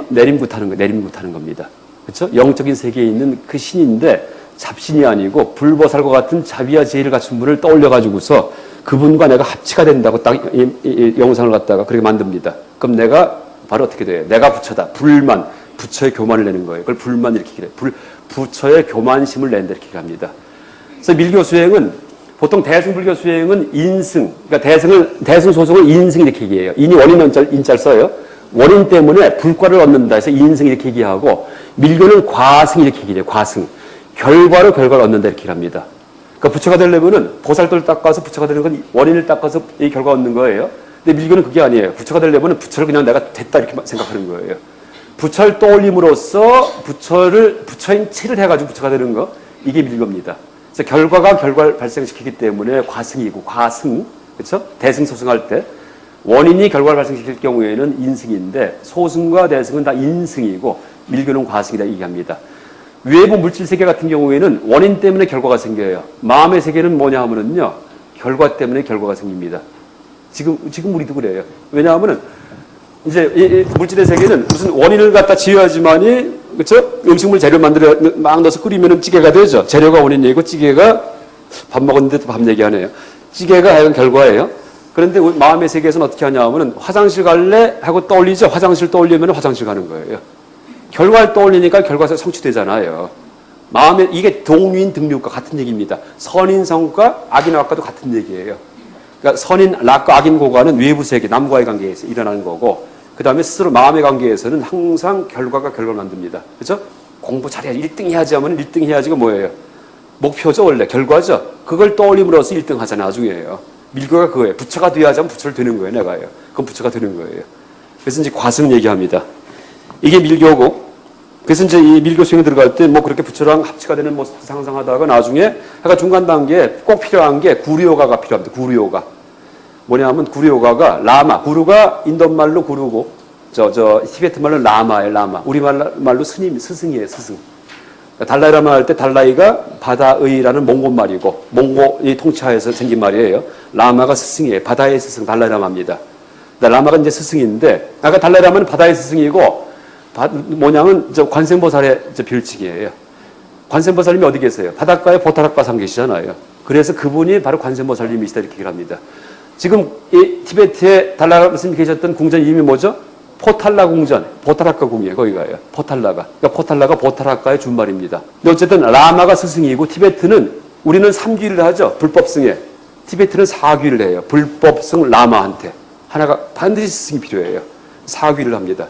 내림굿하는 겁니다. 그렇죠? 영적인 세계에 있는 그 신인데 잡신이 아니고 불보살과 같은 자비와 지혜를 갖춘 분을 떠올려가지고서 그분과 내가 합치가 된다고 딱 이 영상을 갖다가 그렇게 만듭니다. 그럼 내가 바로 어떻게 돼요? 내가 부처다. 불만. 부처의 교만을 내는 거예요. 그걸 불만 이렇게 그래요. 부처의 교만심을 낸다 이렇게 합니다. 그래서 밀교 수행은 보통 대승불교 수행은 인승, 그러니까 대승 소송을 인승 이렇게 얘기해요. 인이 원인 인자를 써요. 원인 때문에 불과를 얻는다 해서 인승 이렇게 얘기하고 밀교는 과승 이렇게 얘기해요. 과승. 결과를 얻는다 이렇게 합니다. 그러니까 부처가 되려면은 보살도를 닦아서 부처가 되는 건 원인을 닦아서 이 결과 얻는 거예요. 근데 밀교는 그게 아니에요. 부처가 되려면은 부처를 그냥 내가 됐다 이렇게 생각하는 거예요. 부처를 떠올림으로써 부처인 체를 해가지고 부처가 되는 거, 이게 밀교입니다. 그래서 결과가 결과를 발생시키기 때문에 과승이고, 과승, 그렇죠? 대승, 소승할 때 원인이 결과를 발생시킬 경우에는 인승인데 소승과 대승은 다 인승이고 밀교는 과승이다 얘기합니다. 외부 물질 세계 같은 경우에는 원인 때문에 결과가 생겨요. 마음의 세계는 뭐냐 하면은요, 결과 때문에 결과가 생깁니다. 지금 우리도 그래요. 왜냐하면은 이제 이 물질의 세계는 무슨 원인을 갖다 지어야지만이 그렇죠? 음식물 재료 만들어 막 넣어서 끓이면 찌개가 되죠. 재료가 원인 얘기고 찌개가 밥 먹었는데 또 밥 얘기하네요. 찌개가 하여간 결과예요. 그런데 마음의 세계에서는 어떻게 하냐면은 화장실 갈래 하고 떠올리죠. 화장실 떠올리면 화장실 가는 거예요. 결과를 떠올리니까 결과가 성취되잖아요. 마음에 이게 동류인 등류과 같은 얘기입니다. 선인성과 악인악과도 같은 얘기예요. 그러니까 선인 락과 악인 고가는 외부 세계 남과의 관계에서 일어나는 거고, 그 다음에 스스로 마음의 관계에서는 항상 결과가 결과를 만듭니다. 그렇죠? 공부 잘해야지 1등 해야지 하면 1등 해야지가 뭐예요? 목표죠, 원래 결과죠. 그걸 떠올림으로써 1등 하자 나중에요. 밀교가 그거예요. 부처가 돼야지 하면 부처를 되는 거예요, 내가요. 그럼 부처가 되는 거예요. 그래서 이제 과승 얘기합니다. 이게 밀교고, 그래서 이제 이 밀교 수행에 들어갈 때 뭐 그렇게 부처랑 합치가 되는 모습도 상상하다가 나중에 약간 중간 단계에 꼭 필요한 게 구류요가가 필요합니다. 구류요가. 뭐냐면 구류요가가 라마, 구루가 인도말로 구루고 티베트 말로 라마예요, 라마. 우리말로 스승이에요, 스승. 달라이라마 할 때 달라이가 바다의라는 몽골 말이고 몽골이 통치하에서 생긴 말이에요. 라마가 스승이에요. 바다의 스승 달라이라마입니다. 라마가 이제 스승인데 아까 달라이라마는 바다의 스승이고 뭐냐면 관세음보살의 별칭이에요. 관세음보살님이 어디 계세요? 바닷가에 보타락과상 계시잖아요. 그래서 그분이 바로 관세음보살님이시다 이렇게 얘기를 합니다. 지금 이 티베트에 달라이라마 스님이 계셨던 궁전 이름이 뭐죠? 포탈라 궁전, 보타락과 궁이에요. 거기가요. 포탈라가. 그러니까 포탈라가 보타락과의 준말입니다. 근데 어쨌든 라마가 스승이고 티베트는 우리는 3귀를 하죠. 불법승에. 티베트는 4귀를 해요. 불법승 라마한테. 하나가 반드시 스승이 필요해요. 4귀를 합니다.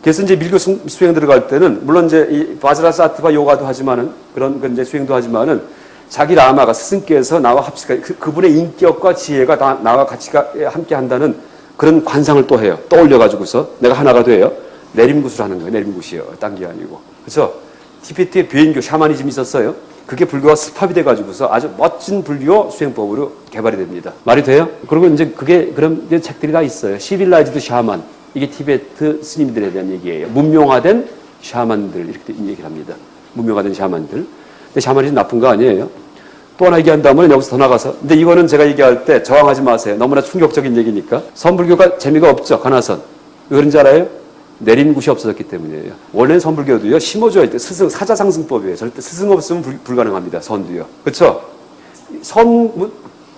그래서 이제 밀교 수행 들어갈 때는 물론 이제 이 바즈라사트바 요가도 하지만은 그런 이제 수행도 하지만은 자기 라마가 스승께서 나와 합치가 그분의 인격과 지혜가 다 나와 같이 함께 한다는 그런 관상을 또 해요. 떠올려가지고서 내가 하나가 돼요. 내림굿을 하는 거예요. 내림굿이요. 딴 게 아니고. 그렇죠? 티베트에 비행교 샤머니즘이 있었어요. 그게 불교가 습합이 돼가지고서 아주 멋진 불교 수행법으로 개발이 됩니다. 말이 돼요? 그리고 이제 그게 그런 책들이 다 있어요. 시빌라이즈드 샤만. 이게 티베트 스님들에 대한 얘기예요. 문명화된 샤만들 이렇게 얘기를 합니다. 문명화된 샤만들. 근데 샤머니즘 나쁜 거 아니에요. 또 하나 얘기한다면 여기서 더 나가서 근데 이거는 제가 얘기할 때 저항하지 마세요. 너무나 충격적인 얘기니까. 선불교가 재미가 없죠. 가나선. 왜 그런지 알아요? 내림굿이 없어졌기 때문이에요. 원래는 선불교도요. 심어줘야 돼. 스승 사자상승법이에요. 절대 스승 없으면 불가능합니다. 선도요. 그렇죠?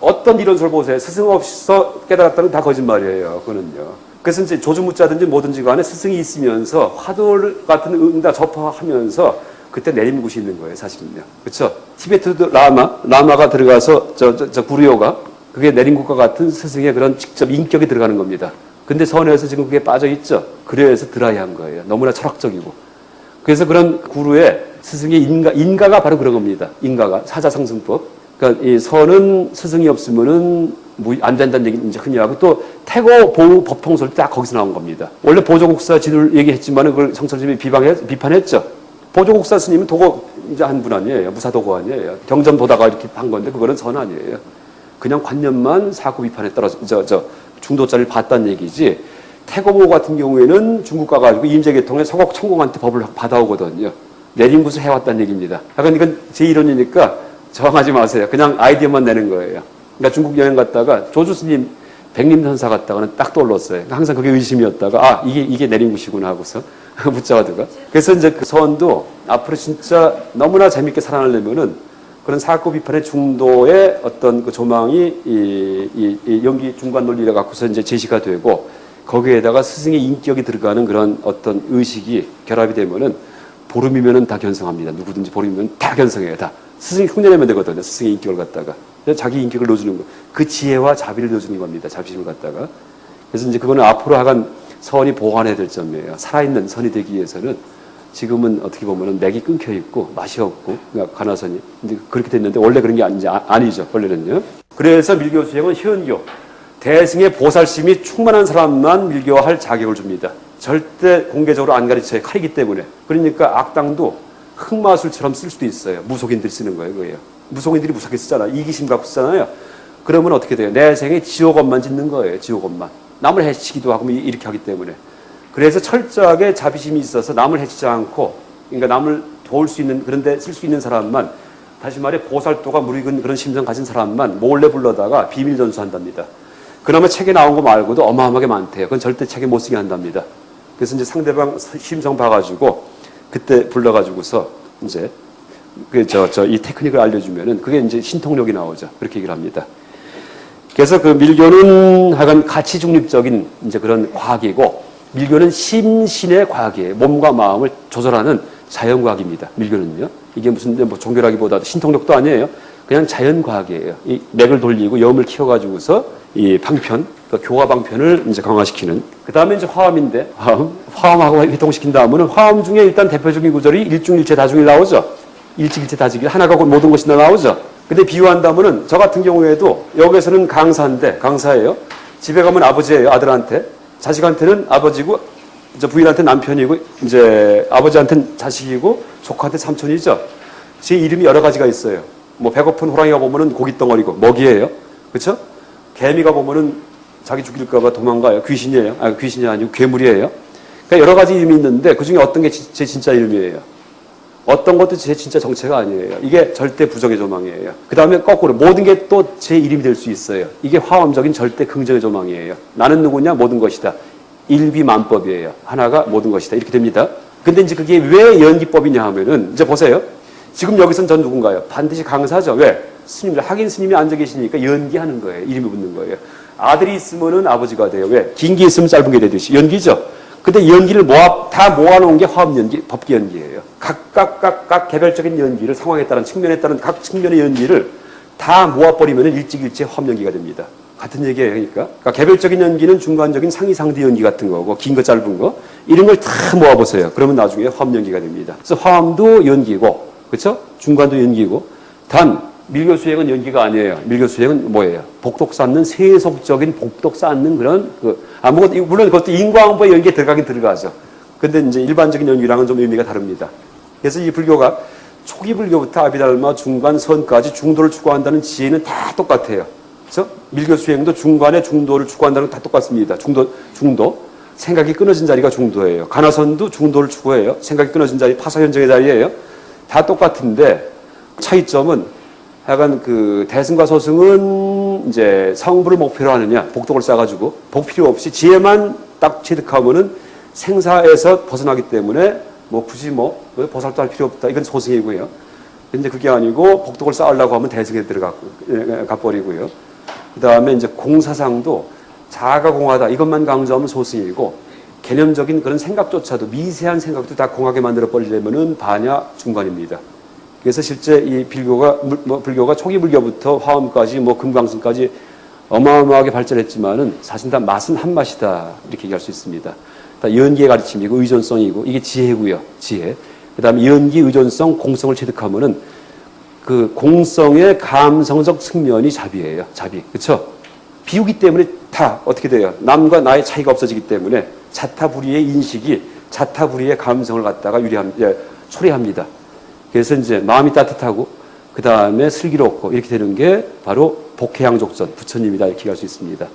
어떤 이론서를 보세요. 스승 없어 깨달았다는 다 거짓말이에요. 그거는요. 그래서 이제 조주무자든지 뭐든지 간에 스승이 있으면서 화돌 같은 응다 접하면서 그때 내림굿이 있는 거예요, 사실은요. 그렇죠? 티베트도 라마가 들어가서 구류요가 그게 내림굿과 같은 스승의 그런 직접 인격이 들어가는 겁니다. 근데 선에서 지금 그게 빠져 있죠. 그래서 드라이한 거예요. 너무나 철학적이고. 그래서 그런 구루의 스승의 인가가 바로 그런 겁니다. 인가가 사자상승법. 그러니까 이 선은 스승이 없으면은 안 된다는 얘기 이제 흔히 하고 또 태고 보호 법통설 딱 거기서 나온 겁니다. 원래 보조국사 지도를 얘기했지만은 그걸 성철님이 비판했죠. 보조국사 스님은 도고 이제 한 분 아니에요. 무사도고 아니에요. 경전 보다가 이렇게 한 건데 그거는 선 아니에요. 그냥 관념만 사고 비판에 떨어져 중도자를 봤다는 얘기지. 태고보 같은 경우에는 중국 가가지고 임재계통에 서곡 천공한테 법을 받아오거든요. 내림굿을 해왔다는 얘기입니다. 약간 이건 제 이론이니까 저항하지 마세요. 그냥 아이디어만 내는 거예요. 그러니까 중국 여행 갔다가 조주 스님 백림선사 갔다가는 딱 떠올랐어요. 항상 그게 의심이었다가 이게 내림굿이구나 하고서 붙잡아두가. 그래서 이제 그 선도 앞으로 진짜 너무나 재밌게 살아나려면은 그런 사고 비판의 중도의 어떤 그 조망이 이 연기 중간 논리를 갖고서 이제 제시가 되고 거기에다가 스승의 인격이 들어가는 그런 어떤 의식이 결합이 되면은 보름이면은 다 견성합니다. 누구든지 보름이면 다 견성해요. 다. 스승이 흉내내면 되거든요. 스승의 인격을 갖다가. 자기 인격을 넣어주는 거. 그 지혜와 자비를 넣어주는 겁니다. 자비심을 갖다가. 그래서 이제 그거는 앞으로 하간 선이 보완해야 될 점이에요. 살아있는 선이 되기 위해서는 지금은 어떻게 보면은 맥이 끊겨 있고 맛이 없고 그러니까 가나선이 이제 그렇게 됐는데 원래 그런 게 아니죠. 원래는요. 그래서 밀교 수행은 현교 대승의 보살심이 충만한 사람만 밀교할 자격을 줍니다. 절대 공개적으로 안 가르쳐요. 칼이기 때문에. 그러니까 악당도 흑마술처럼 쓸 수도 있어요. 무속인들이 쓰는 거예요. 그거예요. 무속인들이 무섭게 쓰잖아요. 이기심 갖고 쓰잖아요. 그러면 어떻게 돼요? 내 생에 지옥업만 짓는 거예요. 지옥업만. 남을 해치기도 하고 이렇게 하기 때문에. 그래서 철저하게 자비심이 있어서 남을 해치지 않고 그러니까 남을 도울 수 있는 그런데 쓸 수 있는 사람만 다시 말해 보살도가 무르익은 그런 심정 가진 사람만 몰래 불러다가 비밀 전수한답니다. 그나마 책에 나온 거 말고도 어마어마하게 많대요. 그건 절대 책에 못 쓰게 한답니다. 그래서 이제 상대방 심성 봐가지고 그때 불러가지고서 이제 이 테크닉을 알려주면은 그게 이제 신통력이 나오죠. 그렇게 얘기를 합니다. 그래서 그 밀교는 하여간 가치 중립적인 이제 그런 과학이고, 밀교는 심신의 과학이에요. 몸과 마음을 조절하는 자연과학입니다. 밀교는요. 이게 무슨 뭐 종교라기보다도 신통력도 아니에요. 그냥 자연과학이에요. 이 맥을 돌리고 염을 키워가지고서 이 방편, 그러니까 교화 방편을 이제 강화시키는. 그 다음에 이제 화엄인데, 화엄하고 회통시킨 다음은 화엄 중에 일단 대표적인 구절이 일중일체 다중일 나오죠. 일직일체 다중일, 하나가 곧 모든 것이 나오죠. 근데 비유한다면은 저 같은 경우에도 여기서는 강사예요. 집에 가면 아버지예요, 아들한테. 자식한테는 아버지고, 저 부인한테 남편이고, 이제 아버지한테는 자식이고, 조카한테 삼촌이죠. 제 이름이 여러 가지가 있어요. 뭐 배고픈 호랑이가 보면은 고깃덩어리고 먹이에요. 그렇죠? 개미가 보면은 자기 죽일까봐 도망가요. 귀신이에요. 귀신이 아니고 괴물이에요. 그러니까 여러 가지 이름이 있는데 그 중에 어떤 게 제 진짜 이름이에요. 어떤 것도 제 진짜 정체가 아니에요. 이게 절대 부정의 조망이에요. 그 다음에 거꾸로 모든 게 또 제 이름이 될 수 있어요. 이게 화엄적인 절대 긍정의 조망이에요. 나는 누구냐? 모든 것이다. 일비만법이에요. 하나가 모든 것이다. 이렇게 됩니다. 근데 이제 그게 왜 연기법이냐 하면은 이제 보세요. 지금 여기서는 전 누군가요? 반드시 강사죠. 왜? 스님들, 하긴 스님이 앉아 계시니까 연기하는 거예요. 이름이 붙는 거예요. 아들이 있으면은 아버지가 돼요. 왜? 긴 게 있으면 짧은 게 되듯이. 연기죠. 근데 연기를 다 모아놓은 게 화엄 연기, 법기 연기예요. 각각 개별적인 연기를 상황에 따른 측면에 따른 각 측면의 연기를 다 모아버리면 일직일체 화엄 연기가 됩니다. 같은 얘기예요. 그러니까 개별적인 연기는 중간적인 상이상대 연기 같은 거고, 긴 거 짧은 거 이런 걸 다 모아보세요. 그러면 나중에 화엄 연기가 됩니다. 그래서 화엄도 연기고, 그렇죠? 중간도 연기고, 단 밀교 수행은 연기가 아니에요. 밀교 수행은 뭐예요? 복덕 쌓는, 세속적인 복덕 쌓는 그런 물론 그것도 인과응보의 연기에 들어가긴 들어가죠. 근데 이제 일반적인 연기랑은 좀 의미가 다릅니다. 그래서 이 불교가 초기 불교부터 아비달마, 중간, 선까지 중도를 추구한다는 지혜는 다 똑같아요. 그렇죠? 밀교 수행도 중간에 중도를 추구한다는 건 다 똑같습니다. 중도. 생각이 끊어진 자리가 중도예요. 가나선도 중도를 추구해요. 생각이 끊어진 자리, 파사현정의 자리예요. 다 똑같은데 차이점은 하여간 그 대승과 소승은 이제 성불을 목표로 하느냐, 복덕을 쌓아가지고 복 필요 없이 지혜만 딱 취득하면은 생사에서 벗어나기 때문에 굳이 보살도 할 필요 없다. 이건 소승이고요. 근데 그게 아니고 복덕을 쌓으려고 하면 대승에 가버리고요. 그 다음에 이제 공사상도 자아가 공하다. 이것만 강조하면 소승이고, 개념적인 그런 생각조차도, 미세한 생각도 다 공하게 만들어 버리려면은 반야 중간입니다. 그래서 실제 이 불교가 초기 불교부터 화엄까지 금강승까지 어마어마하게 발전했지만은 사실 다 맛은 한 맛이다. 이렇게 얘기할 수 있습니다. 다 연기의 가르침이고 의존성이고, 이게 지혜고요. 지혜. 그 다음에 연기, 의존성, 공성을 체득하면은 그 공성의 감성적 측면이 자비예요. 자비. 그렇죠? 비우기 때문에 다 어떻게 돼요? 남과 나의 차이가 없어지기 때문에 자타불이의 인식이 자타불이의 감성을 갖다가 초래합니다. 그래서 이제 마음이 따뜻하고 그 다음에 슬기롭고 이렇게 되는 게 바로 복해양족전, 부처님이다 이렇게 할 수 있습니다.